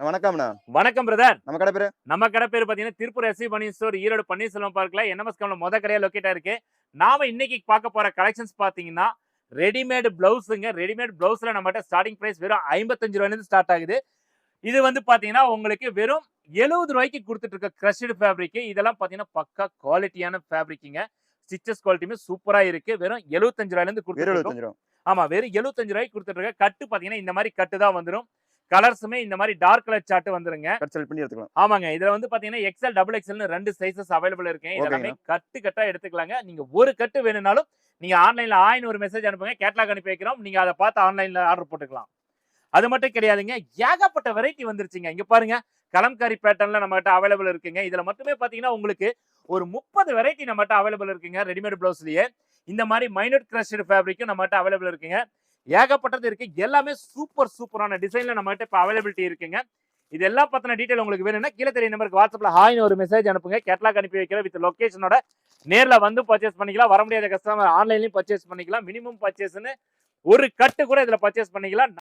வணக்கம்ண்ணா. வணக்கம் பிரதர். நம்ம கடை பேரு பாத்தீங்கன்னா திருப்பூர் எஸ்சி பனி ஸ்டோர், ஈரோடு பன்னீர்செல்வம் பார்க்ல என்எம்எஸ் கம்பெனி மொத கடையா லொகேட் இருக்கு. நாம இன்னைக்கு பார்க்க போற கலெக்ஷன்ஸ் பாத்தீங்கன்னா ரெடிமேட் பிளவுஸ்ங்க. ரெடிமேட் பிளவுஸ்ல நம்மட்ட ஸ்டார்டிங் பிரைஸ் வெறும் 55 ரூபாயில இருந்து ஸ்டார்ட் ஆகுது. இது வந்து பாத்தீங்கன்னா உங்களுக்கு வெறும் 70 ரூபாய்க்கு கொடுத்துட்டு இருக்க கிரஷ்டு ஃபேப்ரிக். இதெல்லாம் பாத்தீங்கன்னா பக்கா குவாலிட்டியான ஃபேப்ரிக்ங்க. ஸ்டிச்சஸ் குவாலிட்டியுமே சூப்பரா இருக்கு. வெறும் 75 ரூபாயில இருந்து கொடுத்துட்டு இருக்கோம். ஆமா, வெறும் 75 ரூபாய்க்கு கொடுத்துட்டு இருக்க. கட்டு பாத்தீங்கன்னா இந்த மாதிரி கட்டு தான் வந்துரும். கலர்ஸுமே இந்த மாதிரி டார்க் கலர் சார்ட் வந்துருங்க. கட் செலக்ட் பண்ணி எடுத்துக்கலாம். ஆமாங்க. இதுல வந்து பாத்தீங்கன்னா எக்ஸ்எல், டபுள் எக்ஸ்எல்னு 2 சைஸஸ் அவைலபிள் இருக்கு. இதெல்லாமே கட்டு கட்டா எடுத்துக்கலாங்க. நீங்க ஒரு கட்டு வேணும்னாலும் நீங்க ஆன்லைன்ல ஆயின்னு ஒரு மெசேஜ் அனுப்புங்க. கேட்டலாக் அனுப்பி வைக்கிறோம். நீங்க அதை பார்த்து ஆன்லைன்ல ஆர்டர் போட்டுக்கலாம். அது மட்டும் கிடையாதுங்க. ஏகப்பட்ட வெரைட்டி வந்துருச்சுங்க. இங்க பாருங்க, கலம்காரி பேட்டர்ன்ல நம்மகிட்ட அவைலபிள் இருக்குங்க. இதுல மட்டுமே பாத்தீங்கன்னா உங்களுக்கு ஒரு 30 வெரைட்டி நம்மகிட்ட அவைலபிள் இருக்குங்க. ரெடிமேட் பிளவுஸ்லயே இந்த மாதிரி மைனூட் கிரஷ்டு ஃபேப்ரிக்கும் நம்மகிட்ட அவைலபிள் இருக்குங்க. ஏகப்பட்டது இருக்கு. எல்லாமே சூப்பரான டிசைன்ல நம்மகிட்ட இப்ப அவைலபிலிட்டி இருக்குங்க. இதெல்லாம் பத்தின டீடைல் உங்களுக்கு வேணும்னா கீழே தெரிய நம்பருக்கு வாட்ஸ்அப்ல ஹாய்னு ஒரு மெசேஜ் அனுப்புங்க. கேட்டலாக் அனுப்பி வைக்கிற வித் லொகேஷனோட நேர்ல வந்து பர்ச்சேஸ் பண்ணிக்கலாம். வர முடியாத கஸ்டமர் ஆன்லைன்லயும் பர்ச்சேஸ் பண்ணிக்கலாம். மினிமம் பர்ச்சேஸ்னு ஒரு கட்டு கூட இதுல பர்ச்சேஸ் பண்ணிக்கலாம்.